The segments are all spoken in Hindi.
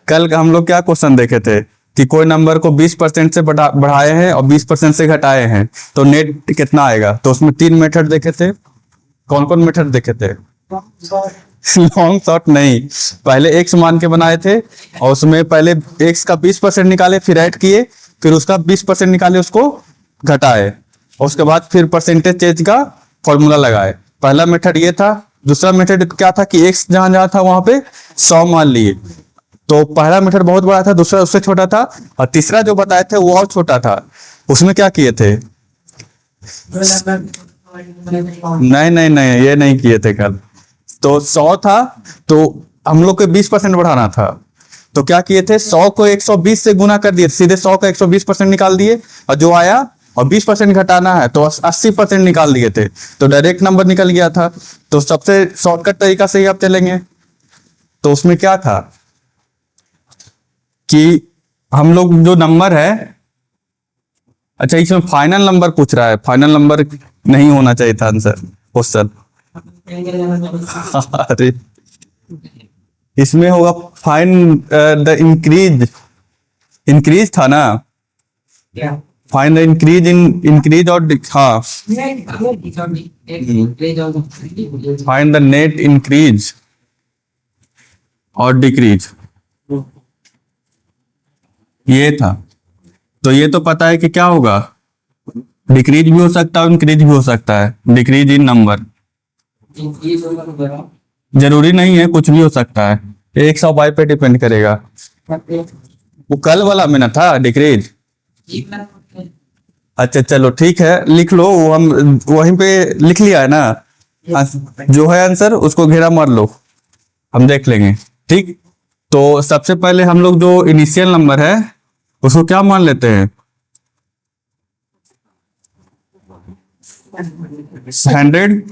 कल हम लोग क्या क्वेश्चन देखे थे कि कोई नंबर को 20% से बढ़ाए हैं और 20% से घटाए हैं तो नेट कितना आएगा। तो उसमें 3 मेथड देखे थे। कौन कौन मेथड देखे थे? लॉन्ग शॉर्ट नहीं, पहले एक्स मान के बनाए थे और उसमें पहले एक्स का 20% निकाले, फिर ऐड किए, फिर उसका 20% निकाले, उसको घटाए और उसके बाद फिर परसेंटेज चेंज का फॉर्मूला लगाए। पहला मेथड ये था। दूसरा मेथड क्या था कि एक्स जहां जहां था वहां पे 100 मान लिए। तो पहला मेथड बहुत बड़ा था, दूसरा उससे छोटा था, और तीसरा जो बताए थे वो और छोटा था। उसमें क्या किए थे? नहीं नहीं नहीं, ये नहीं किए थे कल। तो 100 था तो हम लोग को 20% बढ़ाना था। तो क्या किए थे, 100 को 120 से गुना कर दिए, सीधे 100 का 120% निकाल दिए, और जो आया और 20% घटाना है तो 80% निकाल दिए थे, तो डायरेक्ट नंबर निकल गया था। तो सबसे शॉर्टकट तरीका से ही आप चलेंगे। तो उसमें क्या था कि हम लोग जो नंबर है, अच्छा इसमें फाइनल नंबर पूछ रहा है, फाइनल नंबर नहीं होना चाहिए था आंसर क्वेश्चन। अरे इसमें होगा फाइन द इंक्रीज, इंक्रीज था ना, fine the increase in increase और हाँ, फाइन द नेट इंक्रीज और डिक्रीज, ये था। तो ये तो पता है कि क्या होगा, डिक्रीज भी हो सकता है, इंक्रीज भी हो सकता है। डिक्रीज इन नंबर जरूरी नहीं है, कुछ भी हो सकता है, 100 पे डिपेंड करेगा। वो कल वाला में ना था डिक्रीज। अच्छा चलो ठीक है, लिख लो, वो हम वहीं पे लिख लिया है ना, जो है आंसर उसको घेरा मार लो, हम देख लेंगे। ठीक, तो सबसे पहले हम लोग जो इनिशियल नंबर है उसको क्या मान लेते हैं, 100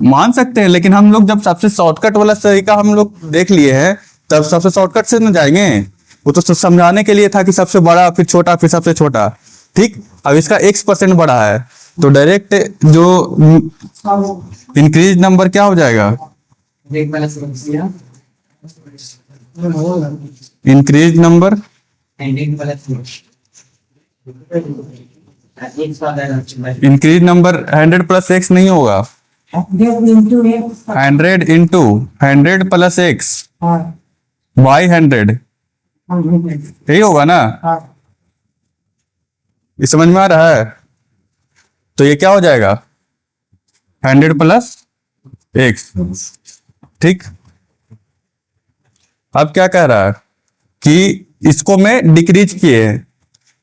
मान सकते हैं, लेकिन हम लोग जब सबसे शॉर्टकट वाला तरीका हम लोग देख लिए हैं तब सबसे शॉर्टकट से न जाएंगे। वो तो समझाने के लिए था कि सबसे बड़ा फिर छोटा फिर सबसे छोटा। ठीक, अब इसका x% बढ़ा है तो डायरेक्ट जो इंक्रीज नंबर क्या हो जाएगा, increase number, increase number 100 plus x नहीं होगा, 100 इंटू 100 प्लस एक्स बाई 100, यही होगा ना। ये समझ में आ रहा है? तो ये क्या हो जाएगा, 100 प्लस एक्स। ठीक, अब क्या कह रहा है कि इसको मैं डिक्रीज किए हैं,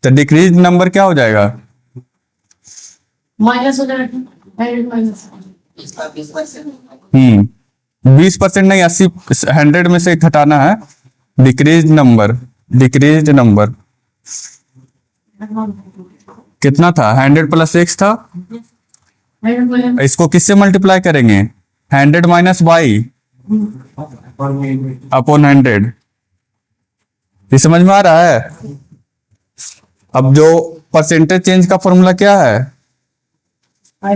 तो डिक्रीज नंबर क्या हो जाएगा, माइनस हो जाएगा 20% नहीं, 80, 100 में से घटाना है, डिक्रीज नंबर, डिक्रीज नंबर कितना था, 100 प्लस एक्स था। इसको किससे मल्टीप्लाई करेंगे, 100 माइनस बाई अपॉन 100। ये समझ में आ रहा है? अब जो परसेंटेज चेंज का फॉर्मूला क्या है, हाँ,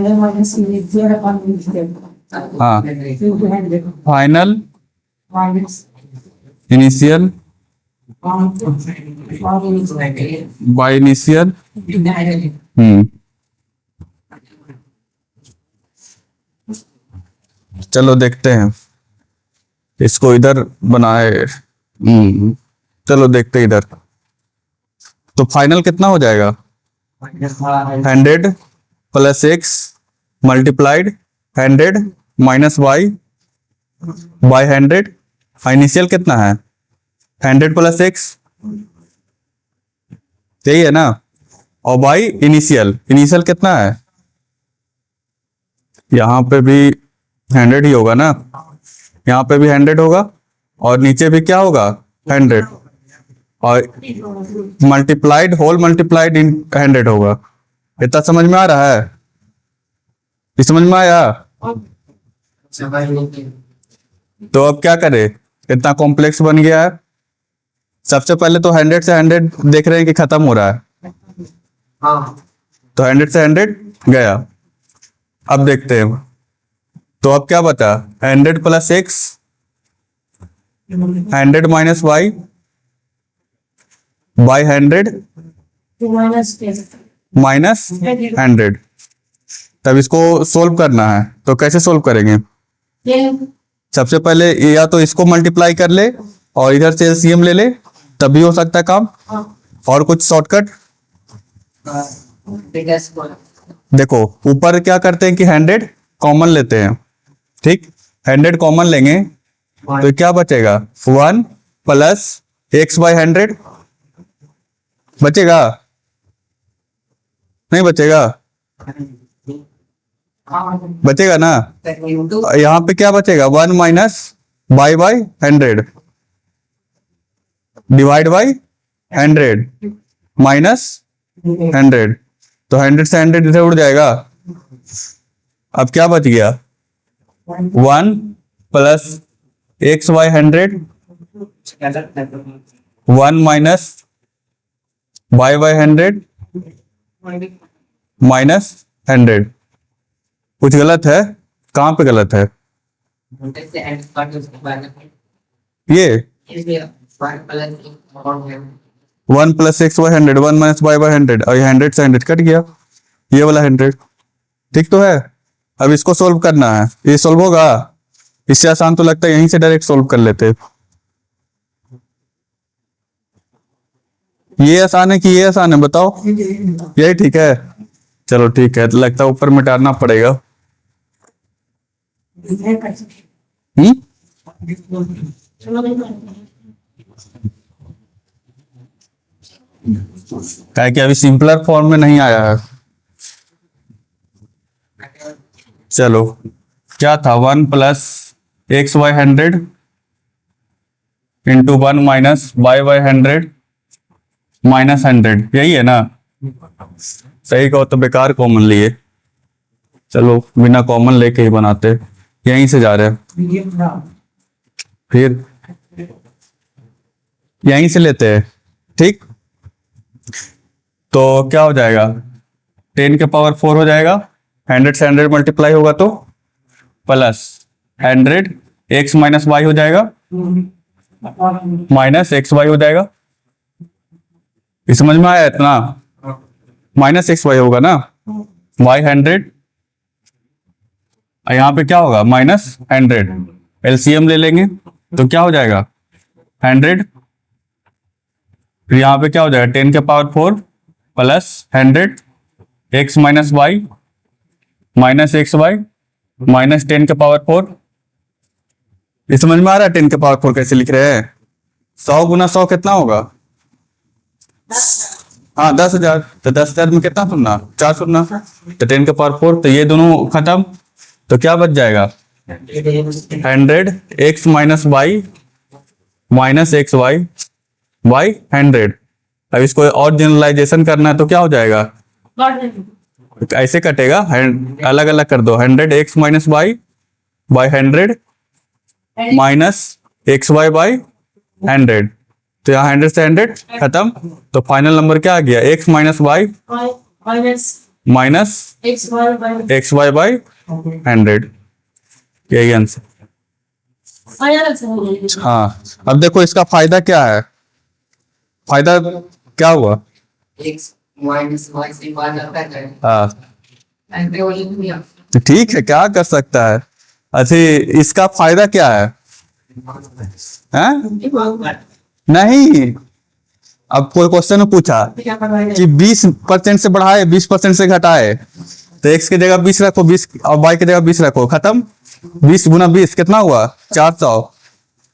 फाइनल इनिशियल बाय इनिशियल। चलो देखते हैं, इसको इधर बनाए। चलो देखते हैं इधर। तो फाइनल कितना हो जाएगा, 100 plus x multiplied 100 minus y by 100। Initial कितना है, 100 प्लस एक्स, यही है ना, और बाई इनिशियल, इनिशियल कितना है, यहाँ पे भी 100 ही होगा ना, यहाँ पे भी 100 होगा और नीचे भी क्या होगा 100, और मल्टीप्लाइड होल मल्टीप्लाइड इन 100 होगा। इतना समझ में आ रहा है? ये समझ में आया? तो अब क्या करें, इतना कॉम्प्लेक्स बन गया है। सबसे पहले तो 100 से 100 देख रहे हैं कि खत्म हो रहा है, तो 100 से 100 गया। अब देखते हैं, तो अब क्या बचा, 100 plus x 100 minus y by 100 minus 100। तब इसको सोल्व करना है, तो कैसे सोल्व करेंगे? सबसे पहले या तो इसको मल्टीप्लाई कर ले और इधर से एलसीएम ले ले, तभी हो सकता है काम। और कुछ शॉर्टकट? देखो ऊपर क्या करते हैं कि 100 कॉमन लेते हैं, ठीक। 100 कॉमन लेंगे तो क्या बचेगा? 1 प्लस एक्स बाई 100 बचेगा, नहीं बचेगा? बचेगा ना। यहाँ पे क्या बचेगा? 1 minus by 100 divide by 100 minus 100। तो 100 से 100 इधर उड़ जाएगा। अब क्या बच गया? 1 plus x by 100 1 minus by 100 minus 100। कुछ गलत है? कहाँ पे गलत है? ये 1 plus x by 100 1 minus by 100 और ये 100 से 100 कट गया, ये वाला 100 ठीक तो है। अब इसको सोल्व करना है, ये सोल्व होगा? इससे आसान तो लगता है यहीं से डायरेक्ट सोल्व कर लेते। ये आसान है कि ये आसान है, बताओ? यही ठीक है, चलो ठीक है। तो लगता है ऊपर मिटाना पड़ेगा। क्या कि अभी सिंपलर फॉर्म में नहीं आया है। चलो क्या था? 1 plus x by 100 into 1 minus by 100 minus 100, यही है ना? सही कहो तो बेकार कॉमन लिए, चलो बिना कॉमन लेके ही बनाते, यहीं से जा रहे हैं, फिर यहीं से लेते हैं, ठीक। तो क्या हो जाएगा? 10 के पावर 4 हो जाएगा, 100 से 100 मल्टीप्लाई होगा तो प्लस 100 एक्स माइनस वाई हो जाएगा माइनस एक्स वाई हो जाएगा। इस समझ में आया इतना? माइनस एक्स वाई होगा ना, वाई 100 यहाँ पे क्या होगा? माइनस 100। एलसीएम ले लेंगे तो क्या हो जाएगा? 100, फिर यहाँ पे क्या हो जाएगा? 10 के power 4 plus 100 x minus y minus x y minus 10 के पावर 4। ये समझ में आ रहा है 10 के पावर 4 कैसे लिख रहे हैं? 100 गुना 100 कितना होगा? हाँ 10,000। तो 10,000 में कितना सुनना? 4 सुनना। तो 10 के पावर 4, तो ये दोनों खत्म, तो क्या बच जाएगा? 100 x minus y minus x y by 100। अब इसको और जनरलाइजेशन करना है तो क्या हो जाएगा? ऐसे कटेगा, अलग अलग कर दो। 100 x minus y by 100 minus x y by 100। तो यहाँ 100 से 100 खत्म, तो फाइनल नंबर क्या आ गया? X minus y minus x y by 100, यही आंसर। हाँ अब देखो इसका फायदा क्या है? फायदा क्या हुआ? हाँ तो ठीक है, क्या कर सकता है। अच्छा इसका फायदा क्या है? नहीं, अब कोई क्वेश्चन में पूछा कि 20% से बढ़ाए 20% से घटाए, तो x की जगह 20 रखो, 20 और y की जगह 20 रखो, खत्म। 20 गुना 20 कितना हुआ? 400।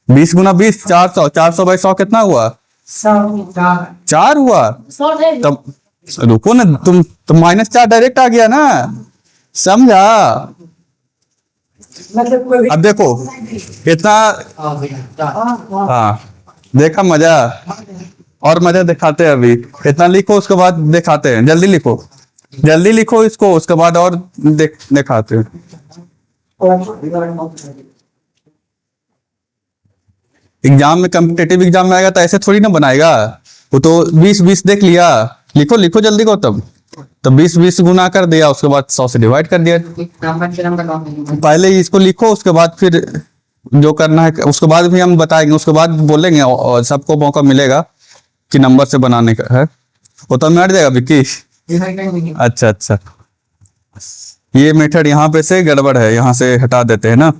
20 गुना 20 400, 400 बाई 100 कितना हुआ? 4 हुआ। तब रुको ना, तुम तो -4 डायरेक्ट आ गया ना, समझा? अब देखो इतना, हाँ देखा मजा, और मजा दिखाते हैं। अभी इतना लिखो, उसके बाद दिखाते हैं। जल्दी लिखो, जल्दी लिखो इसको, उसके बाद और दिखाते हैं। एग्जाम में, कॉम्पिटेटिव एग्जाम में आएगा तो ऐसे थोड़ी ना बनाएगा वो, तो 20-20 देख लिया। लिखो लिखो जल्दी को, तब तो 20-20 गुना कर दिया, उसके बाद 100 से डिवाइड कर दिया। पहले इसको लिखो, उसके बाद फिर जो करना है उसके बाद भी हम बताएंगे, उसके बाद बोलेंगे और सबको मौका मिलेगा कि नंबर से बनाने का है। वो तो मिट जाएगा विक्की। अच्छा अच्छा, ये मेथड यहाँ पे से गड़बड़ है, यहाँ से हटा देते हैं ना।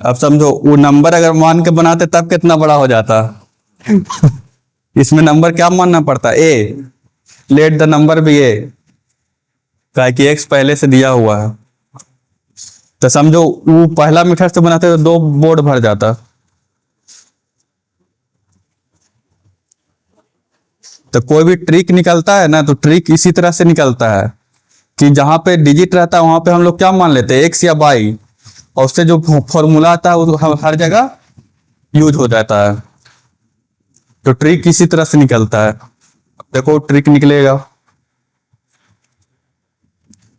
अब समझो वो नंबर अगर मान के बनाते तब कितना बड़ा हो जाता। इसमें नंबर क्या मानना पड़ता, ए, लेट द नंबर भी ए, क्या कि एक्स पहले से दिया हुआ है। तो समझो वो पहला मेथड से बनाते तो 2 बोर्ड भर जाता। तो कोई भी ट्रिक निकलता है ना, तो ट्रिक इसी तरह से निकलता है कि जहां पे डिजिट रहता है वहां पे हम लोग क्या मान लेते हैं, एक्स या वाई, और उससे जो फॉर्मूला आता है वो हर जगह यूज हो जाता है। तो ट्रिक इसी तरह से निकलता है। देखो ट्रिक निकलेगा,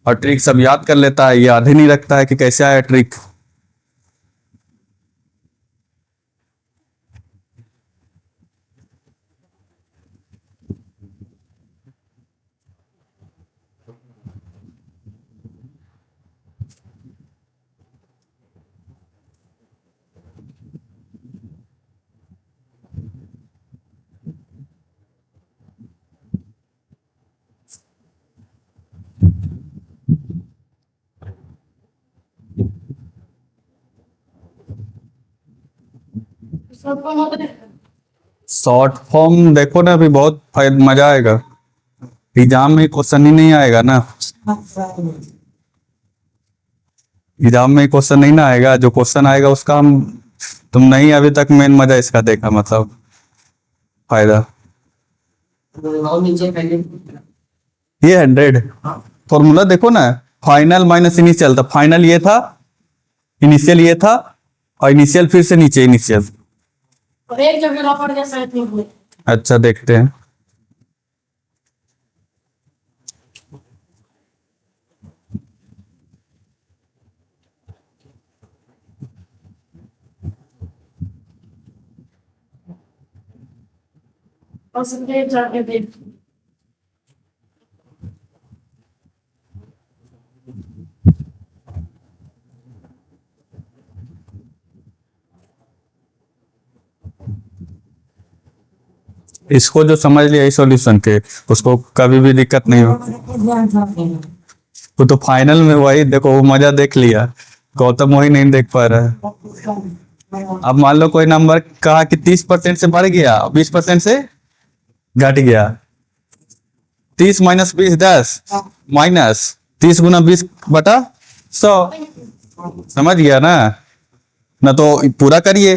और ट्रिक सब याद कर लेता है, याद ही नहीं रखता है कि कैसे आया ट्रिक। शॉर्ट फॉर्म देखो ना, अभी बहुत मजा आएगा। एग्जाम में क्वेश्चन ही नहीं आएगा ना, एग्जाम में क्वेश्चन नहीं ना आएगा, जो क्वेश्चन आएगा उसका हम, तुम नहीं अभी तक मेन मजा इसका देखा, मतलब फायदा। ये 100 फॉर्मूला देखो ना, फाइनल माइनस इनिशियल था, फाइनल ये था, इनिशियल ये था, और इनिशियल फिर से नीचे इनिशियल। और एक जगह पड़ गया शायद। अच्छा देखते हैं। और सबके जाके देख। इसको जो समझ लिया इस सॉल्यूशन के, उसको कभी भी दिक्कत नहीं हो। वो तो फाइनल में वही देखो, वो मजा देख लिया, गौतम वही नहीं देख पा रहा है। अब मान लो कोई नंबर कहा कि 30% से बढ़ गया, 20% से घट गया। 30 माइनस 20 10, माइनस 30 गुना 20/100। समझ गया ना, ना तो पूरा करिए।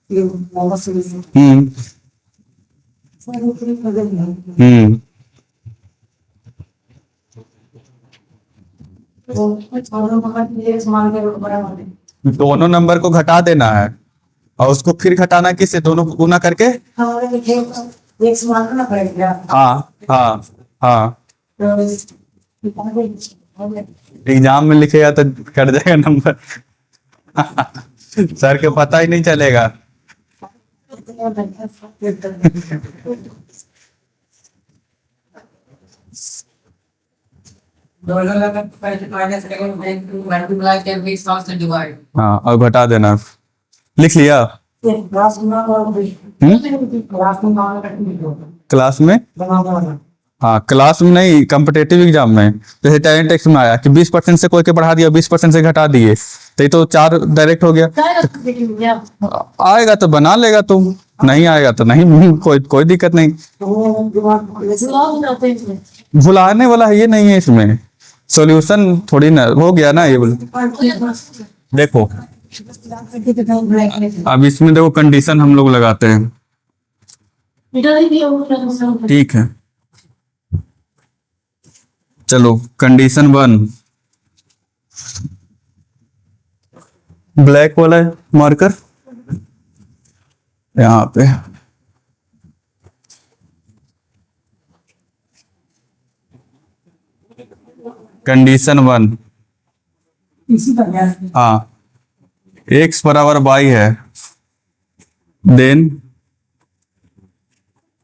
हम्म हम्म दोनों नंबर को घटा देना है, और उसको फिर घटाना किससे, दोनों को गुना करके। हाँ हाँ हाँ, एग्जाम में लिखेगा तो कट जाएगा नंबर। सर के पता ही नहीं चलेगा। हाँ, और घटा देना, लिख लिया। क्लास में, हाँ क्लास में नहीं, कॉम्पिटेटिव एग्जाम में। जैसे टैलेंट टेस्ट में आया कि 20% से कोई के बढ़ा दिया, 20% से घटा दिए, तो ये तो 4 डायरेक्ट हो गया। आएगा तो बना लेगा तुम, नहीं आएगा तो नहीं, कोई दिक्कत नहीं। भुलाने वाला है ये नहीं है इसमें, सॉल्यूशन थोड़ी ना हो गया ना ये देखो। अब इसमें देखो कंडीशन हम लोग लगाते हैं, ठीक है। चलो कंडीशन 1, ब्लैक वाला मार्कर यहाँ पे, कंडीशन 1, हाँ x बराबर y है, देन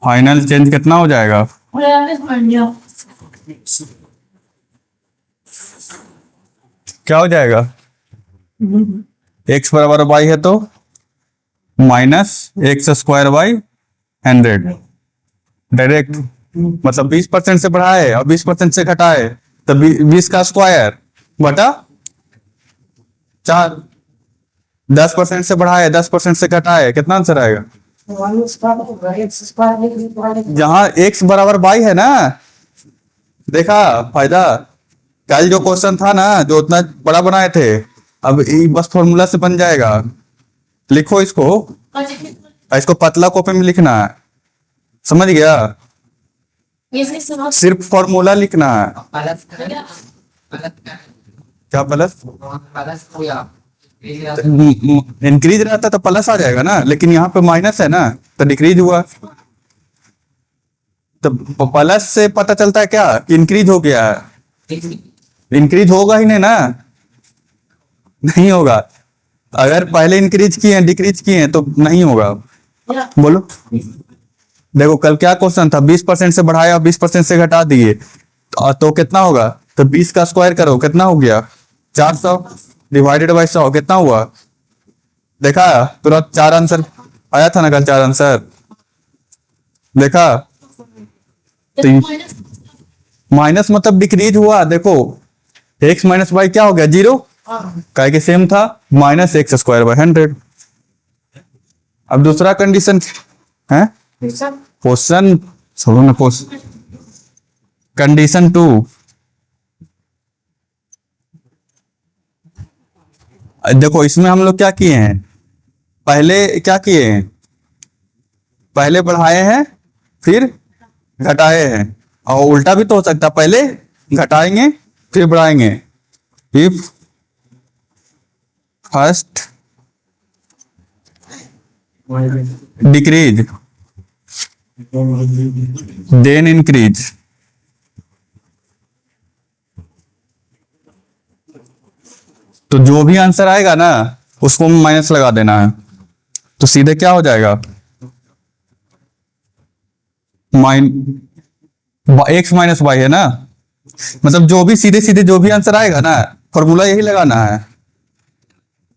फाइनल चेंज कितना हो जाएगा, क्या हो जाएगा? x बराबर y है तो minus x square by 100 direct, मतलब 20% से बढ़ाए और 20% से घटाए तो 20 का स्क्वायर बटा 4, 10% से बढ़ाए 10% से घटाए, कितना आंसर आएगा? जहां x बराबर y है ना, देखा फायदा? कल जो क्वेश्चन था ना जो उतना बड़ा बनाए थे, अब ये बस फॉर्मूला से बन जाएगा। लिखो इसको, इसको पतला कॉपी में लिखना है, समझ गया? सिर्फ फॉर्मूला लिखना है। क्या प्लस? इंक्रीज रहता तो प्लस आ जाएगा ना, लेकिन यहाँ पे माइनस है ना तो डिक्रीज हुआ। तो प्लस से पता चलता है क्या कि इंक्रीज हो गया है। इंक्रीज होगा ही नहीं ना, नहीं होगा। अगर पहले इंक्रीज किए हैं डिक्रीज किए हैं तो नहीं होगा। बोलो, देखो कल क्या क्वेश्चन था, 20% से बढ़ाया और 20% से घटा दिए तो कितना होगा? तो 20 का स्क्वायर करो, कितना हो गया? 400 डिवाइडेड बाई 100 कितना हुआ? देखा तुरंत 4 आंसर आया था ना कल, 4 आंसर देखा? तो माइनस मतलब डिक्रीज हुआ। देखो x माइनस वाई क्या हो गया? 0, काहे के सेम था, माइनस एक्स स्क्वायर बाई 100। अब दूसरा कंडीशन है, क्वेश्चन छोड़ो ना, कंडीशन 2। देखो इसमें हम लोग क्या किए हैं, पहले क्या किए हैं, पहले बढ़ाए हैं फिर घटाए हैं, और उल्टा भी तो हो सकता है, पहले घटाएंगे फिर बढ़ाएंगे। If first decrease then increase, तो जो भी आंसर आएगा ना उसको माइनस लगा देना है, तो सीधे क्या हो जाएगा? एक्स माइनस वाई है ना, मतलब जो भी सीधे सीधे जो भी आंसर आएगा ना फॉर्मूला यही लगाना है,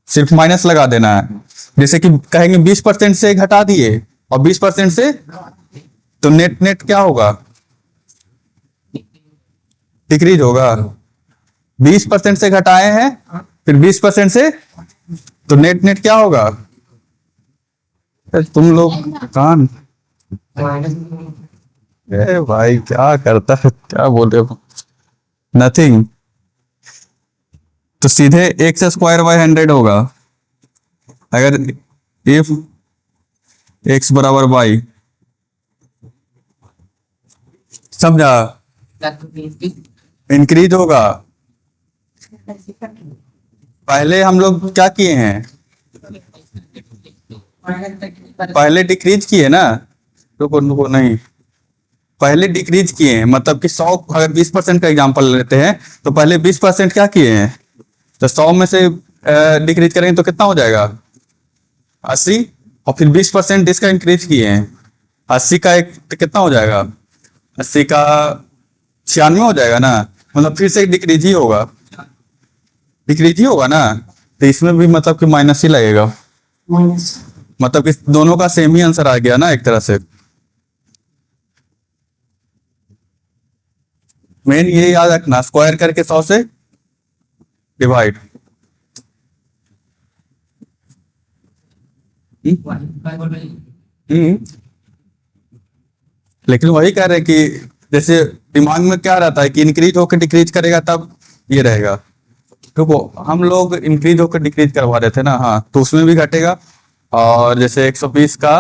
सिर्फ माइनस लगा देना है। जैसे कि कहेंगे 20% से घटा दिए और 20% से, तो नेट नेट क्या होगा? डिक्रीज होगा। 20% से घटाए हैं फिर 20% से, तो नेट नेट क्या होगा? तुम लोग कान, ए भाई क्या करता है, क्या बोल रहे हो? नथिंग। तो सीधे एक्स स्क्वायर बाई 100 होगा। अगर इफ एक्स बराबर वाई, समझा? इंक्रीज होगा। पहले हम लोग क्या किए हैं, पहले डिक्रीज किए ना, रुको नहीं, पहले डिक्रीज किए हैं, मतलब कि 100, अगर 20% का एग्जांपल लेते हैं तो पहले 20% क्या किए हैं, तो 100 में से डिक्रीज करेंगे तो कितना हो जाएगा? 80, और फिर 20% इसका इंक्रीज किए हैं, 80 का एक तो कितना हो जाएगा? 80 का 96 हो जाएगा ना, मतलब फिर से डिक्रीज ही होगा, डिक्रीज ही होगा ना। तो इसमें भी मतलब कि माइनस ही लगेगा, मतलब कि दोनों का सेम ही आंसर आ गया ना एक तरह से। मेन ये याद रखना, स्क्वायर करके 100 से डिवाइड। लेकिन वही कह रहे हैं कि जैसे दिमाग में क्या रहता है कि इंक्रीज होकर डिक्रीज करेगा तब ये रहेगा। देखो हम लोग इंक्रीज होकर डिक्रीज करवा रहे थे ना, हाँ, तो उसमें भी घटेगा। और जैसे 120 का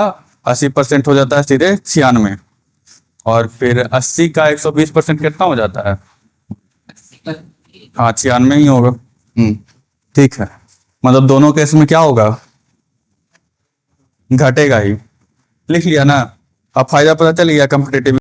80% हो जाता है सीधे 96, और फिर 80 का 120% कितना हो जाता है? हाँ 96 ही होगा। ठीक है, मतलब दोनों केस में क्या होगा? घटेगा ही। लिख लिया ना, अब फायदा पता चल गया कॉम्पिटिटिव